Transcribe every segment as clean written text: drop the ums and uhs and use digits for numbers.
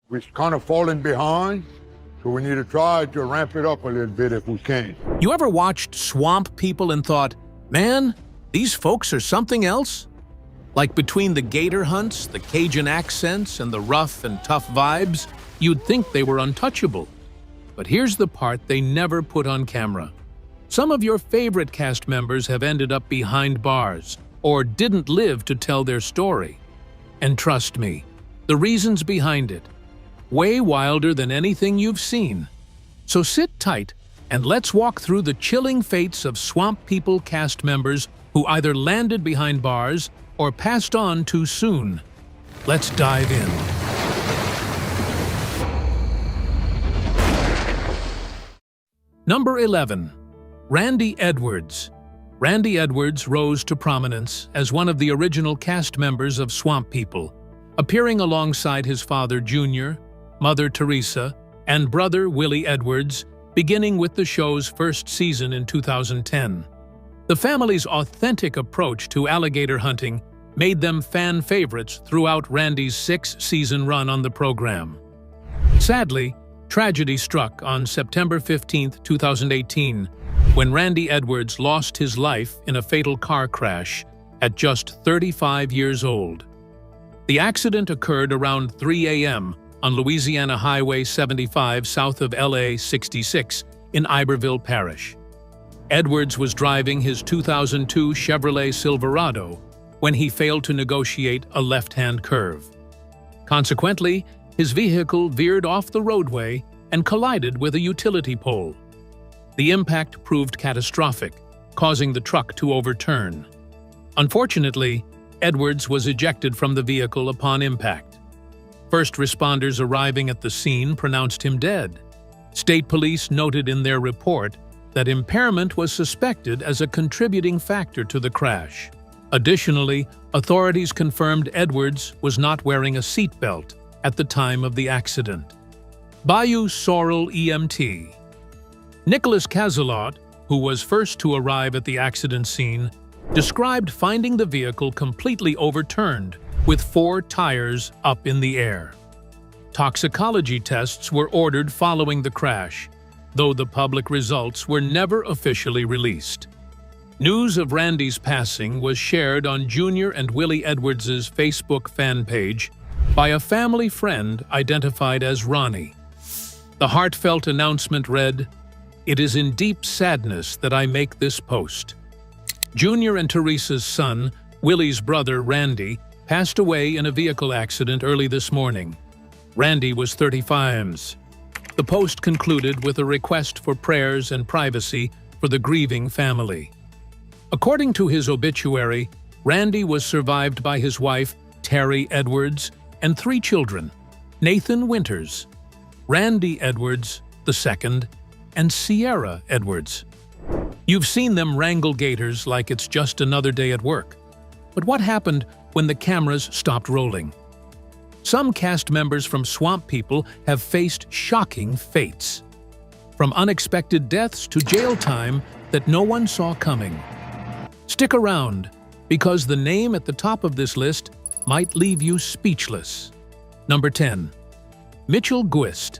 We're kind of falling behind, so we need to try to ramp it up a little bit if we can. You ever watched Swamp People and thought, man, these folks are something else? Like between the gator hunts, the Cajun accents, and the rough and tough vibes, you'd think they were untouchable. But here's the part they never put on camera. Some of your favorite cast members have ended up behind bars, or didn't live to tell their story. And trust me, the reasons behind it, way wilder than anything you've seen. So sit tight and let's walk through the chilling fates of Swamp People cast members who either landed behind bars or passed on too soon. Let's dive in. Number 11. Randy Edwards. Randy Edwards rose to prominence as one of the original cast members of Swamp People, appearing alongside his father Jr., mother Teresa, and brother Willie Edwards, beginning with the show's first season in 2010. The family's authentic approach to alligator hunting made them fan favorites throughout Randy's 6-season run on the program. Sadly, tragedy struck on September 15, 2018, when Randy Edwards lost his life in a fatal car crash at just 35 years old. The accident occurred around 3 a.m. on Louisiana Highway 75 south of LA 66 in Iberville Parish. Edwards was driving his 2002 Chevrolet Silverado when he failed to negotiate a left-hand curve. Consequently, his vehicle veered off the roadway and collided with a utility pole. The impact proved catastrophic, causing the truck to overturn. Unfortunately, Edwards was ejected from the vehicle upon impact. First responders arriving at the scene pronounced him dead. State police noted in their report that impairment was suspected as a contributing factor to the crash. Additionally, authorities confirmed Edwards was not wearing a seatbelt at the time of the accident. Bayou Sorrel EMT. Nicholas Cazelot, who was first to arrive at the accident scene, described finding the vehicle completely overturned with 4 tires up in the air. Toxicology tests were ordered following the crash, though the public results were never officially released. News of Randy's passing was shared on Jr. and Willie Edwards' Facebook fan page by a family friend identified as Ronnie. The heartfelt announcement read, "It is in deep sadness that I make this post. Jr. and Teresa's son, Willie's brother Randy, passed away in a vehicle accident early this morning. Randy was 35. The post concluded with a request for prayers and privacy for the grieving family. According to his obituary, Randy was survived by his wife, Terry Edwards, and 3 children, Nathan Winters, Randy Edwards II, and Sierra Edwards. You've seen them wrangle gators like it's just another day at work. But what happened when the cameras stopped rolling? Some cast members from Swamp People have faced shocking fates. From unexpected deaths to jail time that no one saw coming. Stick around, because the name at the top of this list might leave you speechless. Number 10. Mitchell Gwist.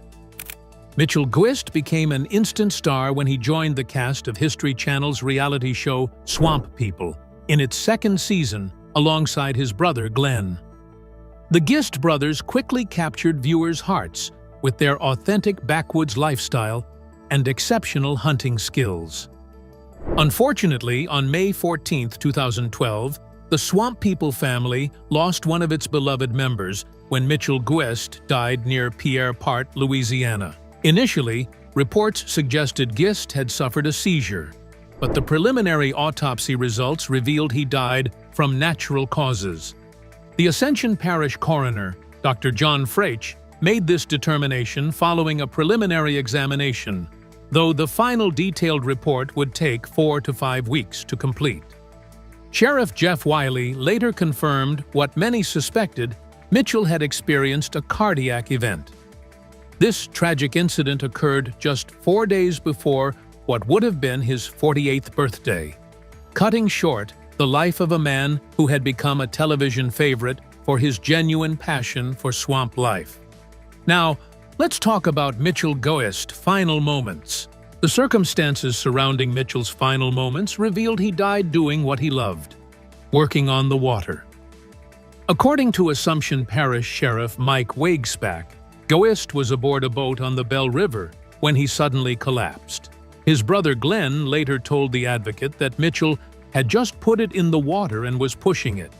Mitchell Gwist became an instant star when he joined the cast of History Channel's reality show Swamp People in its 2nd season alongside his brother Glenn. The Gist brothers quickly captured viewers' hearts with their authentic backwoods lifestyle and exceptional hunting skills. Unfortunately, on May 14, 2012, the Swamp People family lost one of its beloved members when Mitchell Gwist died near Pierre Part, Louisiana. Initially, reports suggested Gist had suffered a seizure, but the preliminary autopsy results revealed he died from natural causes. The Ascension Parish coroner, Dr. John Frach, made this determination following a preliminary examination, though the final detailed report would take 4 to 5 weeks to complete. Sheriff Jeff Wiley later confirmed what many suspected: Mitchell had experienced a cardiac event. This tragic incident occurred just 4 days before what would have been his 48th birthday, cutting short the life of a man who had become a television favorite for his genuine passion for swamp life. Now, let's talk about Mitchell Gwist's final moments. The circumstances surrounding Mitchell's final moments revealed he died doing what he loved, working on the water. According to Assumption Parish Sheriff Mike Wagespack, Gwist was aboard a boat on the Bell River when he suddenly collapsed. His brother Glenn later told the Advocate that Mitchell had just put it in the water and was pushing it.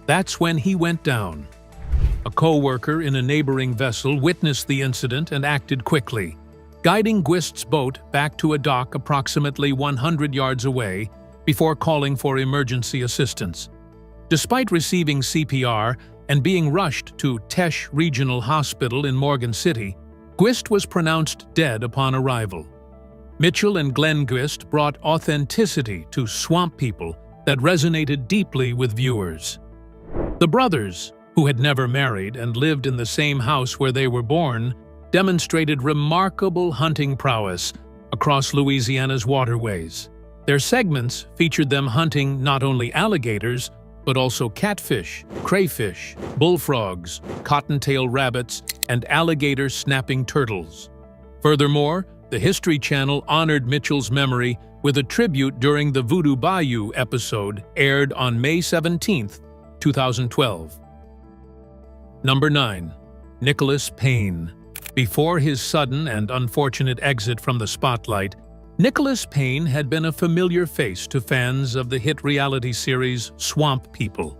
That's when he went down. A co-worker in a neighboring vessel witnessed the incident and acted quickly, guiding Gwist's boat back to a dock approximately 100 yards away before calling for emergency assistance. Despite receiving CPR and being rushed to Tesh Regional Hospital in Morgan City, Gwist was pronounced dead upon arrival. Mitchell and Glenn Gwist brought authenticity to Swamp People that resonated deeply with viewers. The brothers, who had never married and lived in the same house where they were born, demonstrated remarkable hunting prowess across Louisiana's waterways. Their segments featured them hunting not only alligators, but also catfish, crayfish, bullfrogs, cottontail rabbits, and alligator-snapping turtles. Furthermore, the History Channel honored Mitchell's memory with a tribute during the Voodoo Bayou episode aired on May 17, 2012. Number 9. Nicholas Payne. Before his sudden and unfortunate exit from the spotlight, Nicholas Payne had been a familiar face to fans of the hit reality series Swamp People.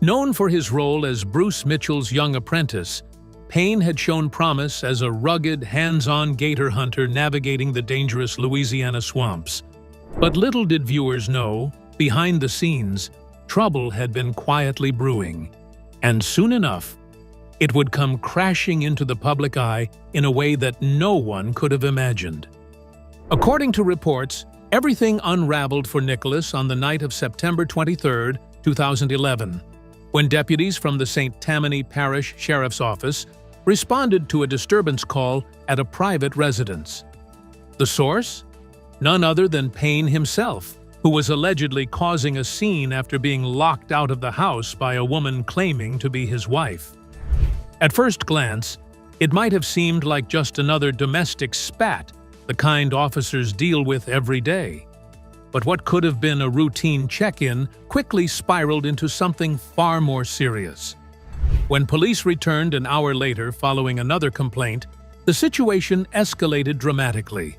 Known for his role as Bruce Mitchell's young apprentice, Payne had shown promise as a rugged, hands-on gator hunter navigating the dangerous Louisiana swamps. But little did viewers know, behind the scenes, trouble had been quietly brewing. And soon enough, it would come crashing into the public eye in a way that no one could have imagined. According to reports, everything unraveled for Nicholas on the night of September 23, 2011, when deputies from the St. Tammany Parish Sheriff's Office responded to a disturbance call at a private residence. The source? None other than Payne himself, who was allegedly causing a scene after being locked out of the house by a woman claiming to be his wife. At first glance, it might have seemed like just another domestic spat, the kind officers deal with every day. But what could have been a routine check-in quickly spiraled into something far more serious. When police returned an hour later following another complaint, the situation escalated dramatically.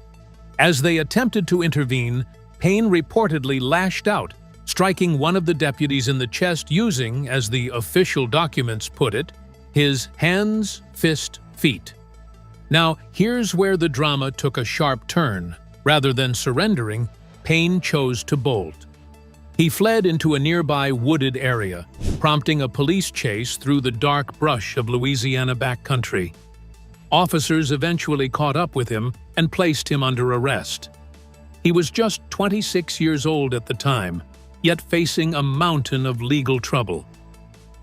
As they attempted to intervene, Payne reportedly lashed out, striking one of the deputies in the chest using, as the official documents put it, his hands, fist, feet. Now, here's where the drama took a sharp turn. Rather than surrendering, Payne chose to bolt. He fled into a nearby wooded area, prompting a police chase through the dark brush of Louisiana backcountry. Officers eventually caught up with him and placed him under arrest. He was just 26 years old at the time, yet facing a mountain of legal trouble.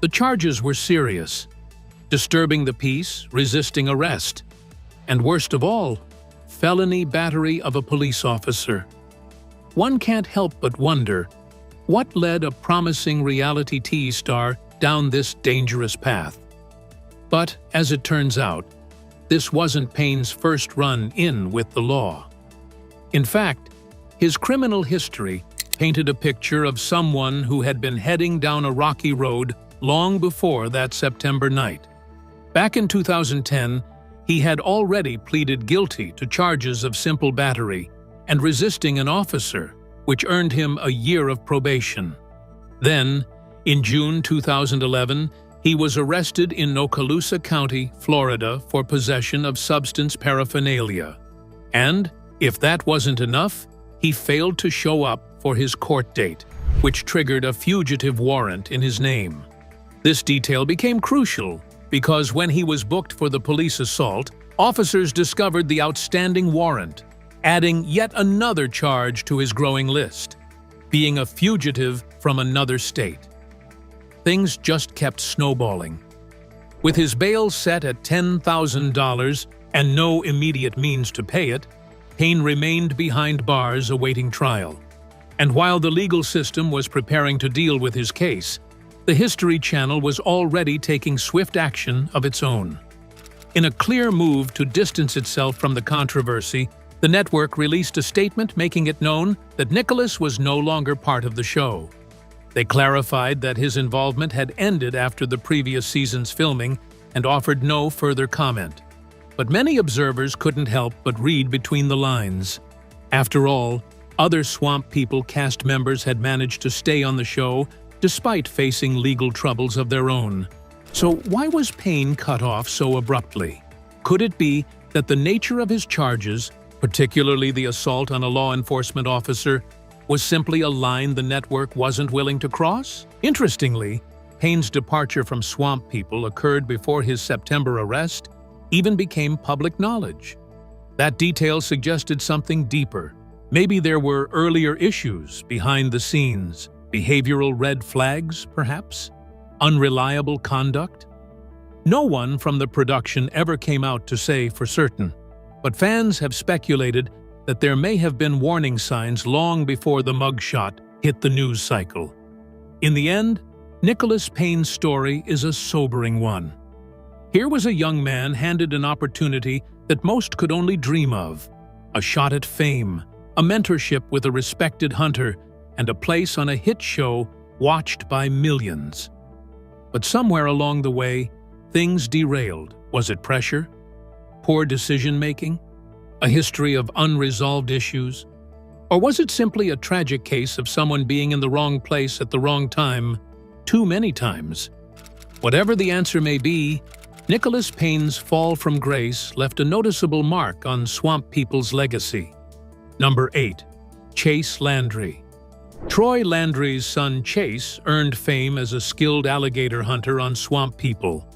The charges were serious: disturbing the peace, resisting arrest, and worst of all, felony battery of a police officer. One can't help but wonder, what led a promising reality TV star down this dangerous path? But, as it turns out, this wasn't Payne's first run-in with the law. In fact, his criminal history painted a picture of someone who had been heading down a rocky road long before that September night. Back in 2010, he had already pleaded guilty to charges of simple battery and resisting an officer, which earned him a year of probation. Then, in June 2011, he was arrested in Okaloosa County, Florida, for possession of substance paraphernalia. And, if that wasn't enough, he failed to show up for his court date, which triggered a fugitive warrant in his name. This detail became crucial because when he was booked for the police assault, officers discovered the outstanding warrant, adding yet another charge to his growing list: being a fugitive from another state. Things just kept snowballing. With his bail set at $10,000 and no immediate means to pay it, Payne remained behind bars awaiting trial. And while the legal system was preparing to deal with his case, the History Channel was already taking swift action of its own. In a clear move to distance itself from the controversy, the network released a statement making it known that Nicholas was no longer part of the show. They clarified that his involvement had ended after the previous season's filming and offered no further comment. But many observers couldn't help but read between the lines. After all, other Swamp People cast members had managed to stay on the show despite facing legal troubles of their own. So why was Payne cut off so abruptly? Could it be that the nature of his charges, particularly the assault on a law enforcement officer, was simply a line the network wasn't willing to cross? Interestingly, Payne's departure from Swamp People occurred before his September arrest even became public knowledge. That detail suggested something deeper. Maybe there were earlier issues behind the scenes, behavioral red flags, perhaps? Unreliable conduct? No one from the production ever came out to say for certain, but fans have speculated that there may have been warning signs long before the mugshot hit the news cycle. In the end, Nicholas Payne's story is a sobering one. Here was a young man handed an opportunity that most could only dream of: a shot at fame, a mentorship with a respected hunter, and a place on a hit show watched by millions. But somewhere along the way, things derailed. Was it pressure? Poor decision-making? A history of unresolved issues? Or was it simply a tragic case of someone being in the wrong place at the wrong time, too many times? Whatever the answer may be, Nicholas Payne's fall from grace left a noticeable mark on Swamp People's legacy. Number 8. Chase Landry. Troy Landry's son Chase earned fame as a skilled alligator hunter on Swamp People.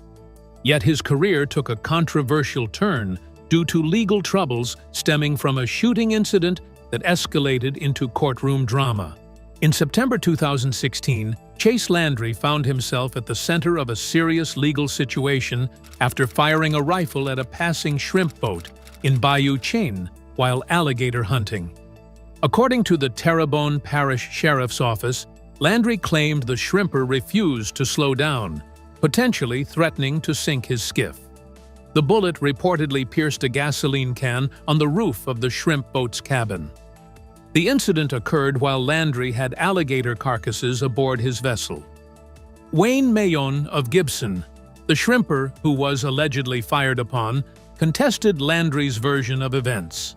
Yet his career took a controversial turn due to legal troubles stemming from a shooting incident that escalated into courtroom drama. In September 2016, Chase Landry found himself at the center of a serious legal situation after firing a rifle at a passing shrimp boat in Bayou Chene while alligator hunting. According to the Terrebonne Parish Sheriff's Office, Landry claimed the shrimper refused to slow down, potentially threatening to sink his skiff. The bullet reportedly pierced a gasoline can on the roof of the shrimp boat's cabin. The incident occurred while Landry had alligator carcasses aboard his vessel. Wayne Mayon of Gibson, the shrimper who was allegedly fired upon, contested Landry's version of events.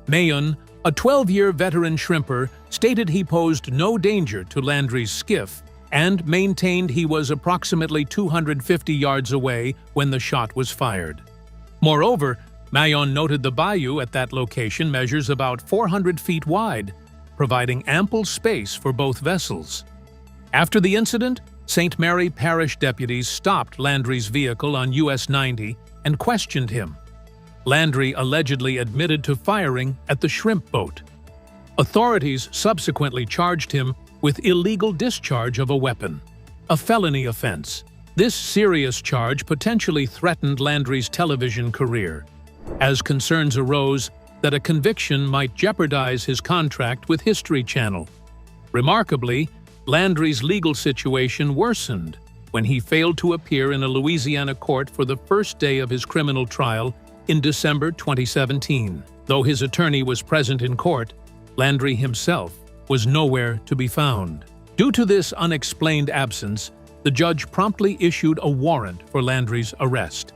Mayon, a 12-year veteran shrimper, stated he posed no danger to Landry's skiff and maintained he was approximately 250 yards away when the shot was fired. Moreover, Mayon noted the bayou at that location measures about 400 feet wide, providing ample space for both vessels. After the incident, St. Mary Parish deputies stopped Landry's vehicle on US 90 and questioned him. Landry allegedly admitted to firing at the shrimp boat. Authorities subsequently charged him with illegal discharge of a weapon, a felony offense. This serious charge potentially threatened Landry's television career, as concerns arose that a conviction might jeopardize his contract with History Channel. Remarkably, Landry's legal situation worsened when he failed to appear in a Louisiana court for the first day of his criminal trial in December 2017. Though his attorney was present in court, Landry himself was nowhere to be found. Due to this unexplained absence, the judge promptly issued a warrant for Landry's arrest.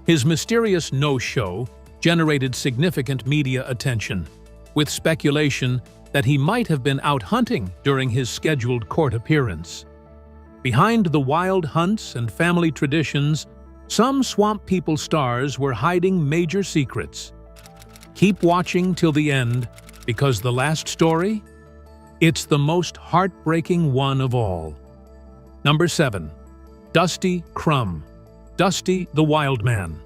His mysterious no-show generated significant media attention, with speculation that he might have been out hunting during his scheduled court appearance. Behind the wild hunts and family traditions, some Swamp People stars were hiding major secrets. Keep watching till the end, because the last story? It's the most heartbreaking one of all. Number 7. Dusty Crumb. Dusty the Wild Man.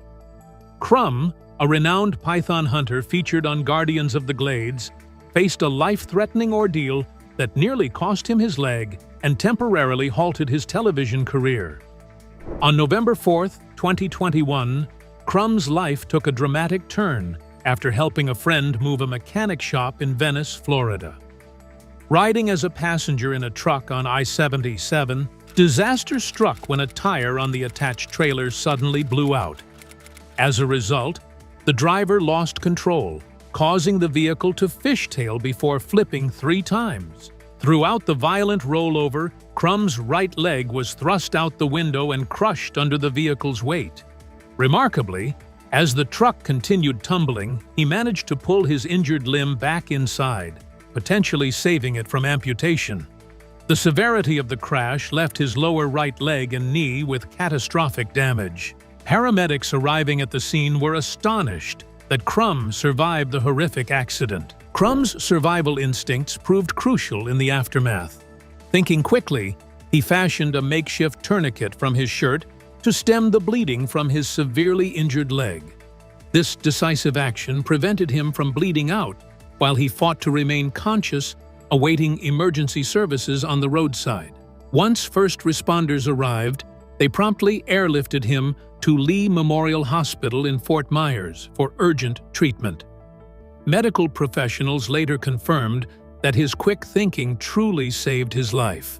Crumb, a renowned python hunter featured on Guardians of the Glades, faced a life-threatening ordeal that nearly cost him his leg and temporarily halted his television career. On November 4, 2021, Crumb's life took a dramatic turn after helping a friend move a mechanic shop in Venice, Florida. Riding as a passenger in a truck on I-77, disaster struck when a tire on the attached trailer suddenly blew out. As a result, the driver lost control, causing the vehicle to fishtail before flipping 3 times. Throughout the violent rollover, Crumb's right leg was thrust out the window and crushed under the vehicle's weight. Remarkably, as the truck continued tumbling, he managed to pull his injured limb back inside, potentially saving it from amputation. The severity of the crash left his lower right leg and knee with catastrophic damage. Paramedics arriving at the scene were astonished that Crumb survived the horrific accident. Crumb's survival instincts proved crucial in the aftermath. Thinking quickly, he fashioned a makeshift tourniquet from his shirt to stem the bleeding from his severely injured leg. This decisive action prevented him from bleeding out while he fought to remain conscious, awaiting emergency services on the roadside. Once first responders arrived, they promptly airlifted him to Lee Memorial Hospital in Fort Myers for urgent treatment. Medical professionals later confirmed that his quick thinking truly saved his life.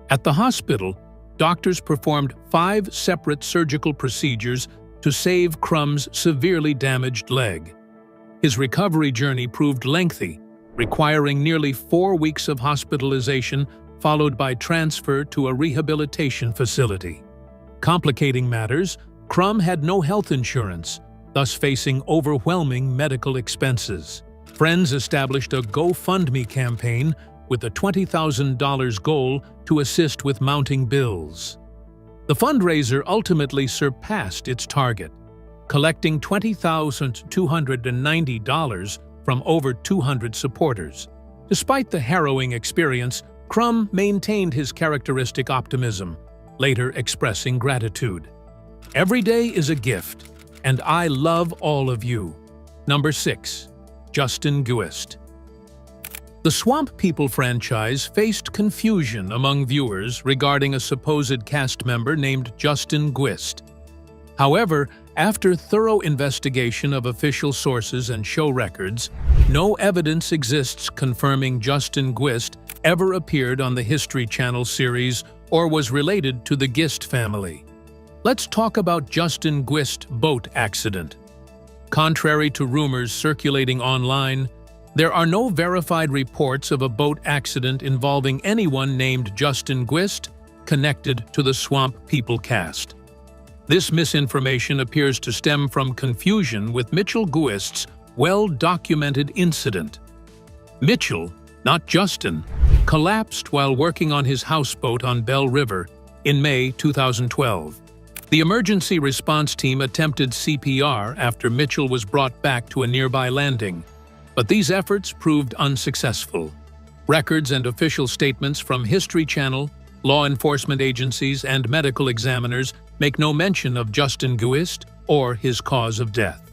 At the hospital, doctors performed 5 separate surgical procedures to save Crumb's severely damaged leg. His recovery journey proved lengthy, requiring nearly 4 weeks of hospitalization followed by transfer to a rehabilitation facility. Complicating matters, Crumb had no health insurance, thus facing overwhelming medical expenses. Friends established a GoFundMe campaign with a $20,000 goal to assist with mounting bills. The fundraiser ultimately surpassed its target, collecting $20,290 from over 200 supporters. Despite the harrowing experience, Crumb maintained his characteristic optimism, later expressing gratitude. "Every day is a gift, and I love all of you." Number 6. Justin Gwist. The Swamp People franchise faced confusion among viewers regarding a supposed cast member named Justin Gwist. However, after thorough investigation of official sources and show records, no evidence exists confirming Justin Gwist ever appeared on the History Channel series or was related to the Gist family. Let's talk about Justin Gwist's boat accident. Contrary to rumors circulating online, there are no verified reports of a boat accident involving anyone named Justin Gwist connected to the Swamp People cast. This misinformation appears to stem from confusion with Mitchell Gwist's well-documented incident. Mitchell, not Justin, collapsed while working on his houseboat on Bell River in May 2012. The emergency response team attempted CPR after Mitchell was brought back to a nearby landing, but these efforts proved unsuccessful. Records and official statements from History Channel, law enforcement agencies, and medical examiners make no mention of Justin Gwist or his cause of death.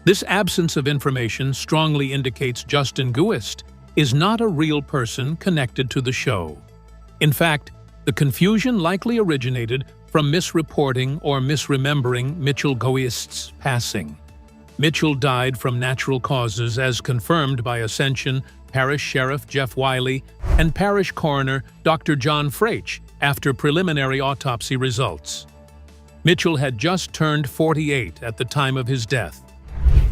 This absence of information strongly indicates Justin Gwist is not a real person connected to the show. In fact, the confusion likely originated from misreporting or misremembering Mitchell Gwist's passing. Mitchell died from natural causes as confirmed by Ascension Parish Sheriff Jeff Wiley and Parish Coroner Dr. John Frach after preliminary autopsy results. Mitchell had just turned 48 at the time of his death.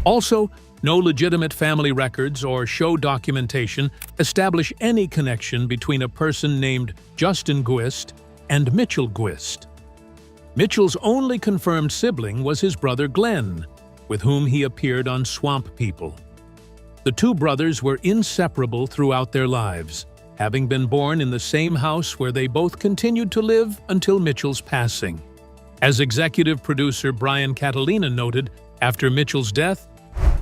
Also, no legitimate family records or show documentation establish any connection between a person named Justin Gwist and Mitchell Gwist. Mitchell's only confirmed sibling was his brother Glenn, with whom he appeared on Swamp People. The two brothers were inseparable throughout their lives, having been born in the same house where they both continued to live until Mitchell's passing. As executive producer Brian Catalina noted after Mitchell's death,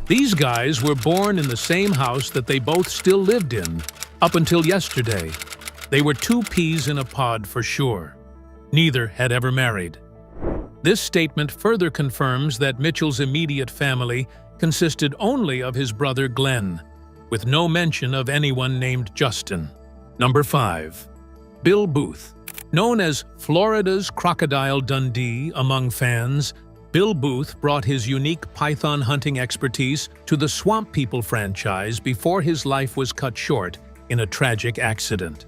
"These guys were born in the same house that they both still lived in, up until yesterday. They were 2 peas in a pod for sure. Neither had ever married." This statement further confirms that Mitchell's immediate family consisted only of his brother Glenn, with no mention of anyone named Justin. Number 5. Bill Booth. Known as Florida's Crocodile Dundee among fans, Bill Booth brought his unique python hunting expertise to the Swamp People franchise before his life was cut short in a tragic accident.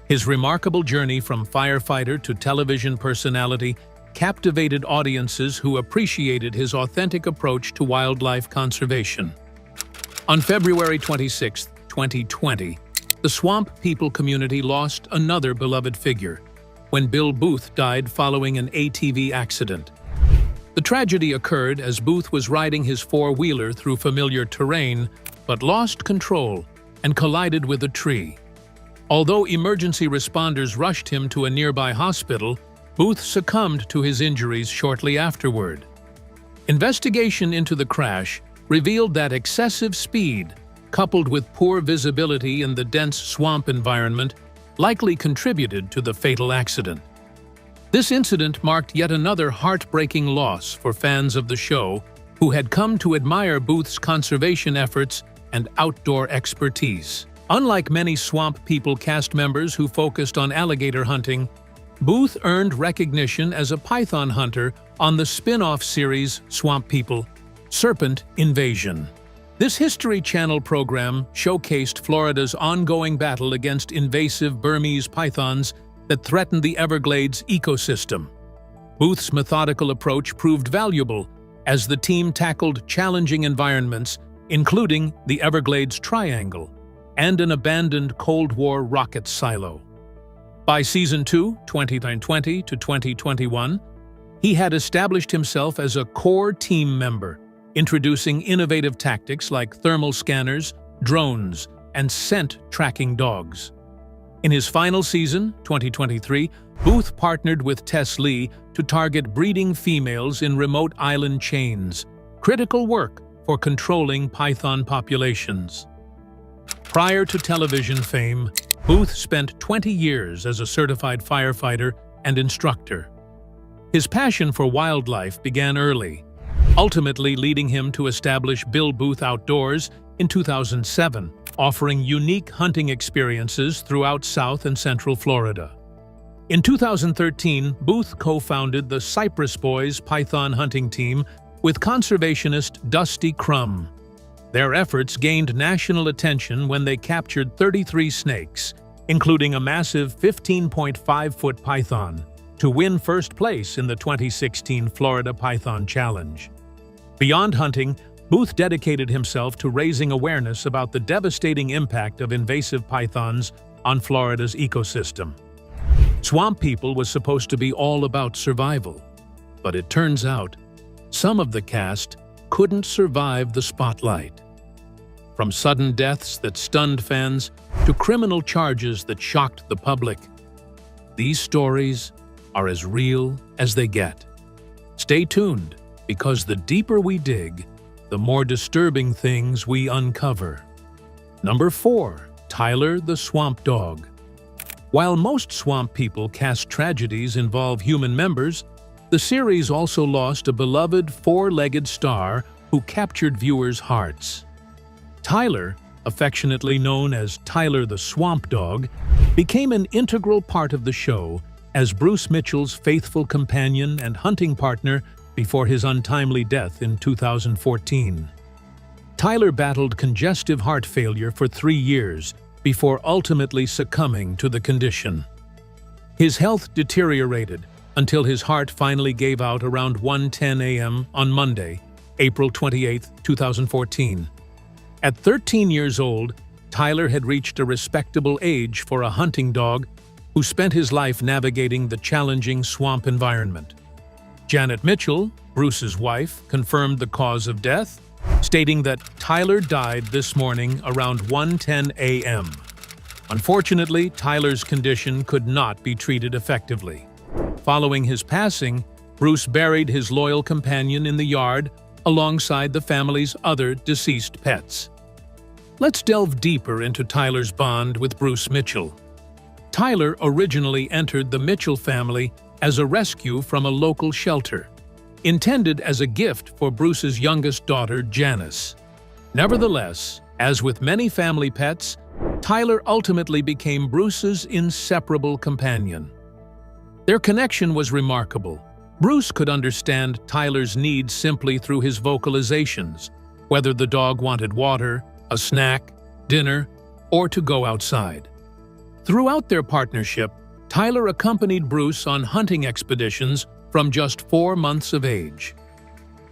His remarkable journey from firefighter to television personality captivated audiences who appreciated his authentic approach to wildlife conservation. On February 26, 2020, the Swamp People community lost another beloved figure when Bill Booth died following an ATV accident. The tragedy occurred as Booth was riding his four-wheeler through familiar terrain, but lost control and collided with a tree. Although emergency responders rushed him to a nearby hospital, Booth succumbed to his injuries shortly afterward. Investigation into the crash revealed that excessive speed, coupled with poor visibility in the dense swamp environment, likely contributed to the fatal accident. This incident marked yet another heartbreaking loss for fans of the show who had come to admire Booth's conservation efforts and outdoor expertise. Unlike many Swamp People cast members who focused on alligator hunting, Booth earned recognition as a python hunter on the spin-off series Swamp People: Serpent Invasion. This History Channel program showcased Florida's ongoing battle against invasive Burmese pythons that threatened the Everglades ecosystem. Booth's methodical approach proved valuable as the team tackled challenging environments, including the Everglades Triangle and an abandoned Cold War rocket silo. By Season 2, 2020 to 2021, he had established himself as a core team member, introducing innovative tactics like thermal scanners, drones, and scent tracking dogs. In his final season, 2023, Booth partnered with Tess Lee to target breeding females in remote island chains, critical work for controlling python populations. Prior to television fame, Booth spent 20 years as a certified firefighter and instructor. His passion for wildlife began early, ultimately leading him to establish Bill Booth Outdoors in 2007, offering unique hunting experiences throughout South and Central Florida. In 2013, Booth co-founded the Cypress Boys python hunting team with conservationist Dusty Crumb. Their efforts gained national attention when they captured 33 snakes, including a massive 15.5-foot python, to win first place in the 2016 Florida Python Challenge. Beyond hunting, Booth dedicated himself to raising awareness about the devastating impact of invasive pythons on Florida's ecosystem. Swamp People was supposed to be all about survival, but it turns out some of the cast couldn't survive the spotlight. From sudden deaths that stunned fans to criminal charges that shocked the public, these stories are as real as they get. Stay tuned, because the deeper we dig, the more disturbing things we uncover. Number 4. Tyler the Swamp Dog. While most Swamp People cast tragedies involve human members, the series also lost a beloved four-legged star who captured viewers' hearts. Tyler, affectionately known as Tyler the Swamp Dog, became an integral part of the show as Bruce Mitchell's faithful companion and hunting partner before his untimely death in 2014. Tyler battled congestive heart failure for 3 years before ultimately succumbing to the condition. His health deteriorated until his heart finally gave out around 1:10 a.m. on Monday, April 28, 2014. At 13 years old, Tyler had reached a respectable age for a hunting dog who spent his life navigating the challenging swamp environment. Janet Mitchell, Bruce's wife, confirmed the cause of death, stating that Tyler died this morning around 1:10 a.m. Unfortunately, Tyler's condition could not be treated effectively. Following his passing, Bruce buried his loyal companion in the yard alongside the family's other deceased pets. Let's delve deeper into Tyler's bond with Bruce Mitchell. Tyler originally entered the Mitchell family as a rescue from a local shelter, intended as a gift for Bruce's youngest daughter, Janice. Nevertheless, as with many family pets, Tyler ultimately became Bruce's inseparable companion. Their connection was remarkable. Bruce could understand Tyler's needs simply through his vocalizations, whether the dog wanted water, a snack, dinner, or to go outside. Throughout their partnership, Tyler accompanied Bruce on hunting expeditions from just 4 months of age.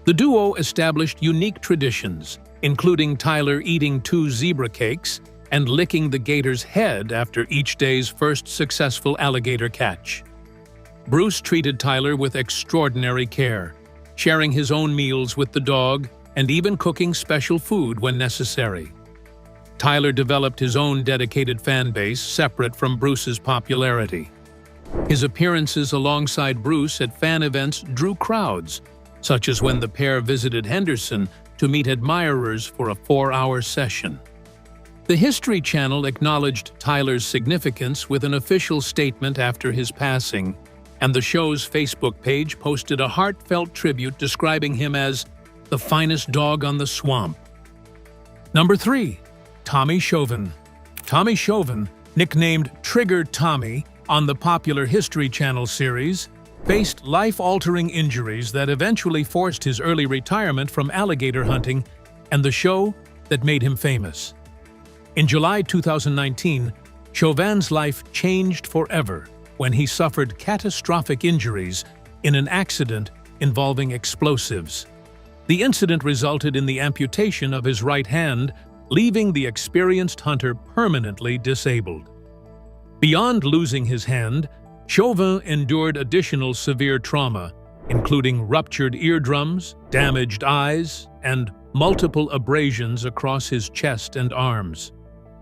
The duo established unique traditions, including Tyler eating 2 zebra cakes and licking the gator's head after each day's first successful alligator catch. Bruce treated Tyler with extraordinary care, sharing his own meals with the dog and even cooking special food when necessary. Tyler developed his own dedicated fan base separate from Bruce's popularity. His appearances alongside Bruce at fan events drew crowds, such as when the pair visited Henderson to meet admirers for a 4-hour session. The History Channel acknowledged Tyler's significance with an official statement after his passing, and the show's Facebook page posted a heartfelt tribute describing him as the finest dog on the swamp. Number 3. Tommy Chovin. Tommy Chovin, nicknamed Trigger Tommy on the popular History Channel series, faced life-altering injuries that eventually forced his early retirement from alligator hunting and the show that made him famous. In July 2019, Chauvin's life changed forever when he suffered catastrophic injuries in an accident involving explosives. The incident resulted in the amputation of his right hand, leaving the experienced hunter permanently disabled. Beyond losing his hand, Chovin endured additional severe trauma, including ruptured eardrums, damaged eyes, and multiple abrasions across his chest and arms.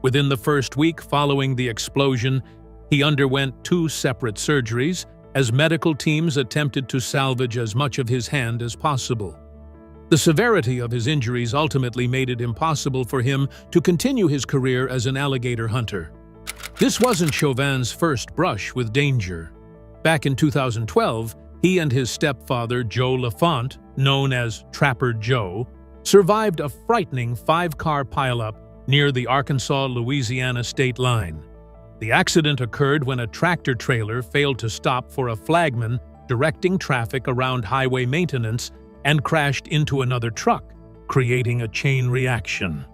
Within the first week following the explosion, he underwent 2 separate surgeries as medical teams attempted to salvage as much of his hand as possible. The severity of his injuries ultimately made it impossible for him to continue his career as an alligator hunter. This wasn't Chauvin's first brush with danger. Back in 2012, he and his stepfather, Joe Lefant, known as Trapper Joe, survived a frightening 5-car pileup near the Arkansas-Louisiana state line. The accident occurred when a tractor-trailer failed to stop for a flagman directing traffic around highway maintenance and crashed into another truck, creating a chain reaction.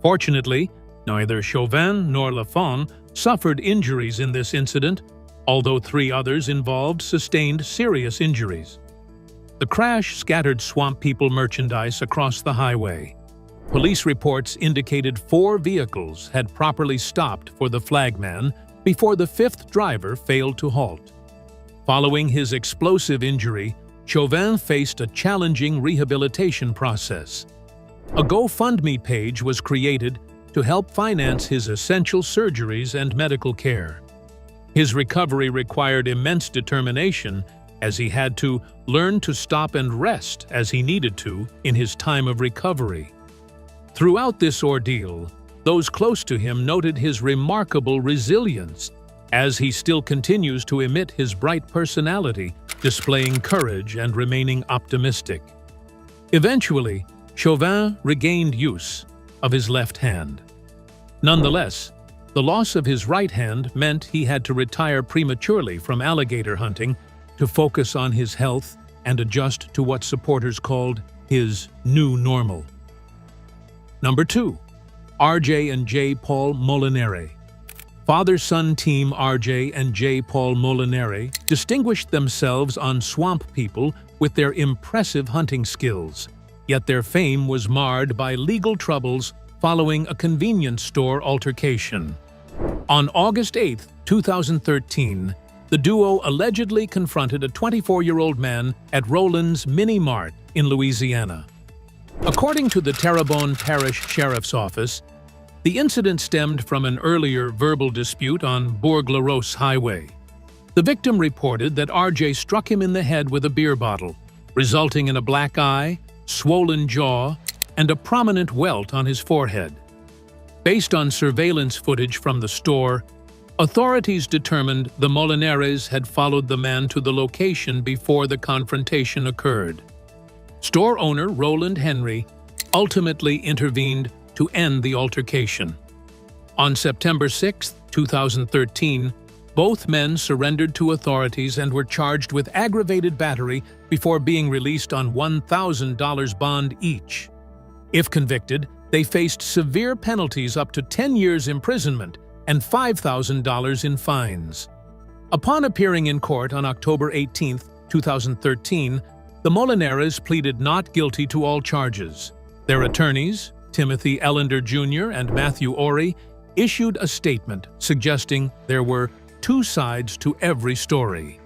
Fortunately, neither Chovin nor Lefant suffered injuries in this incident, although 3 others involved sustained serious injuries. The crash scattered Swamp People merchandise across the highway. Police reports indicated 4 vehicles had properly stopped for the flagman before the 5th driver failed to halt. Following his explosive injury, Chovin faced a challenging rehabilitation process. A GoFundMe page was created to help finance his essential surgeries and medical care. His recovery required immense determination, as he had to learn to stop and rest as he needed to in his time of recovery. Throughout this ordeal, those close to him noted his remarkable resilience, as he still continues to emit his bright personality, displaying courage and remaining optimistic. Eventually, Chovin regained use of his left hand. Nonetheless, the loss of his right hand meant he had to retire prematurely from alligator hunting to focus on his health and adjust to what supporters called his new normal. Number 2. RJ and J Paul Molinire. Father-son team RJ and J Paul Molinire distinguished themselves on Swamp People with their impressive hunting skills, yet their fame was marred by legal troubles following a convenience store altercation. On August 8, 2013, the duo allegedly confronted a 24-year-old man at Roland's Mini Mart in Louisiana. According to the Terrebonne Parish Sheriff's Office, the incident stemmed from an earlier verbal dispute on Bourg-la-Rose Highway. The victim reported that RJ struck him in the head with a beer bottle, resulting in a black eye, swollen jaw, and a prominent welt on his forehead. Based on surveillance footage from the store, authorities determined the Molinires had followed the man to the location before the confrontation occurred. Store owner Roland Henry ultimately intervened to end the altercation. On September 6, 2013, both men surrendered to authorities and were charged with aggravated battery before being released on $1,000 bond each. If convicted, they faced severe penalties up to 10 years imprisonment and $5,000 in fines. Upon appearing in court on October 18, 2013, the Molinires pleaded not guilty to all charges. Their attorneys, Timothy Ellender Jr. and Matthew Ory, issued a statement suggesting there were two sides to every story.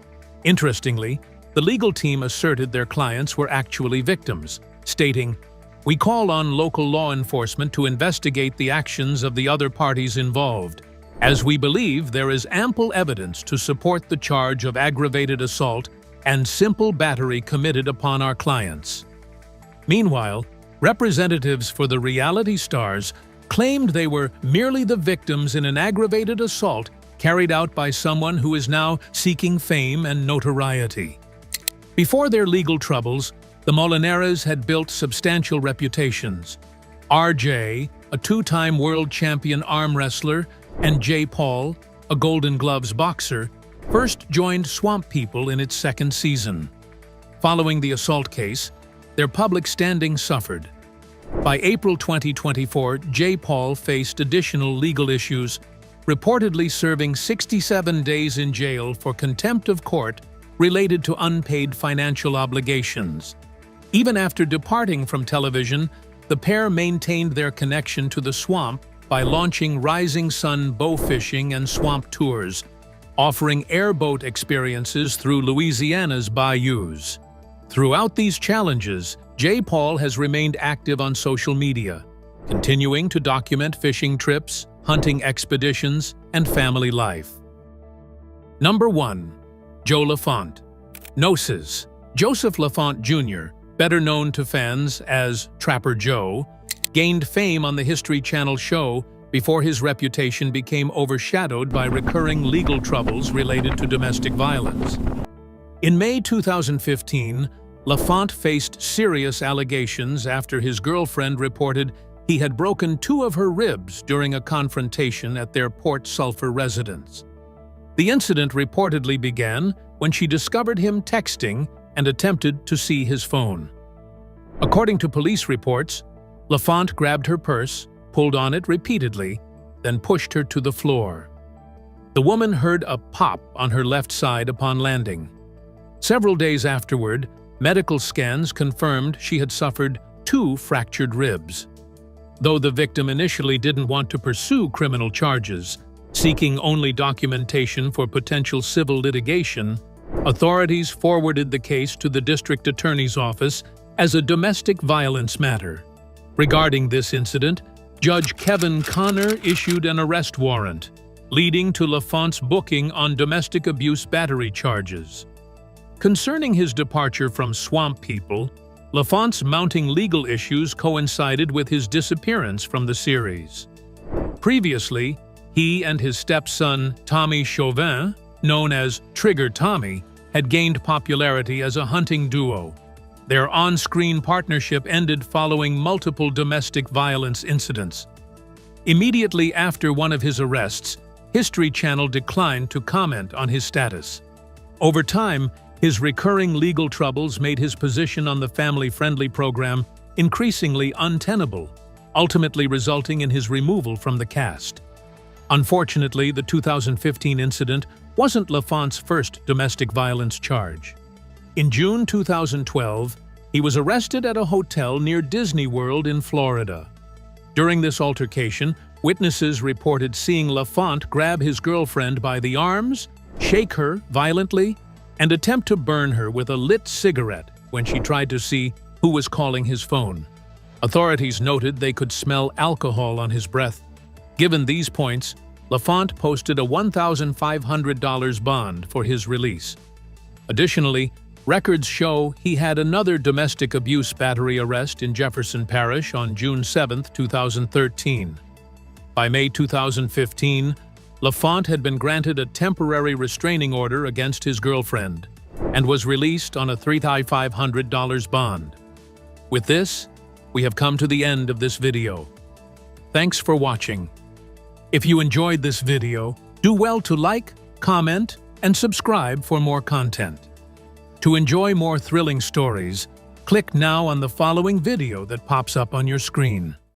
Interestingly, the legal team asserted their clients were actually victims, stating, "We call on local law enforcement to investigate the actions of the other parties involved, as we believe there is ample evidence to support the charge of aggravated assault and simple battery committed upon our clients." Meanwhile, representatives for the reality stars claimed they were merely the victims in an aggravated assault carried out by someone who is now seeking fame and notoriety. Before their legal troubles, the Molinires had built substantial reputations. RJ, a two-time world champion arm wrestler, and J Paul, a Golden Gloves boxer, first joined Swamp People in its second season. Following the assault case, their public standing suffered. By April 2024, J Paul faced additional legal issues, reportedly serving 67 days in jail for contempt of court related to unpaid financial obligations. Even after departing from television, the pair maintained their connection to the swamp by launching Rising Sun bow fishing and swamp tours, offering airboat experiences through Louisiana's bayous. Throughout these challenges, J Paul has remained active on social media, continuing to document fishing trips, hunting expeditions, and family life. Number 1. Joe Lefant. Gnosis. Joseph Lefant Jr., better known to fans as Trapper Joe, gained fame on the History Channel show before his reputation became overshadowed by recurring legal troubles related to domestic violence. In May 2015, Lefant faced serious allegations after his girlfriend reported he had broken 2 of her ribs during a confrontation at their Port Sulphur residence. The incident reportedly began when she discovered him texting and attempted to see his phone. According to police reports, Lefant grabbed her purse, pulled on it repeatedly, then pushed her to the floor. The woman heard a pop on her left side upon landing. Several days afterward, medical scans confirmed she had suffered 2 fractured ribs. Though the victim initially didn't want to pursue criminal charges, seeking only documentation for potential civil litigation, authorities forwarded the case to the district attorney's office as a domestic violence matter. Regarding this incident, Judge Kevin Connor issued an arrest warrant, leading to Lefant's booking on domestic abuse battery charges. Concerning his departure from Swamp People, Lefant's mounting legal issues coincided with his disappearance from the series. Previously, he and his stepson Tommy Chovin, known as Trigger Tommy, had gained popularity as a hunting duo. Their on-screen partnership ended following multiple domestic violence incidents. Immediately after one of his arrests, History Channel declined to comment on his status. Over time, his recurring legal troubles made his position on the family-friendly program increasingly untenable, ultimately resulting in his removal from the cast. Unfortunately, the 2015 incident wasn't Lefant's first domestic violence charge. In June 2012, he was arrested at a hotel near Disney World in Florida. During this altercation, witnesses reported seeing Lefant grab his girlfriend by the arms, shake her violently, and attempt to burn her with a lit cigarette when she tried to see who was calling his phone. Authorities noted they could smell alcohol on his breath. Given these points, Lefant posted a $1,500 bond for his release. Additionally, records show he had another domestic abuse battery arrest in Jefferson Parish on June 7, 2013. By May 2015, Lefant had been granted a temporary restraining order against his girlfriend and was released on a $3,500 bond. With this, we have come to the end of this video. Thanks for watching. If you enjoyed this video, do well to like, comment, and subscribe for more content. To enjoy more thrilling stories, click now on the following video that pops up on your screen.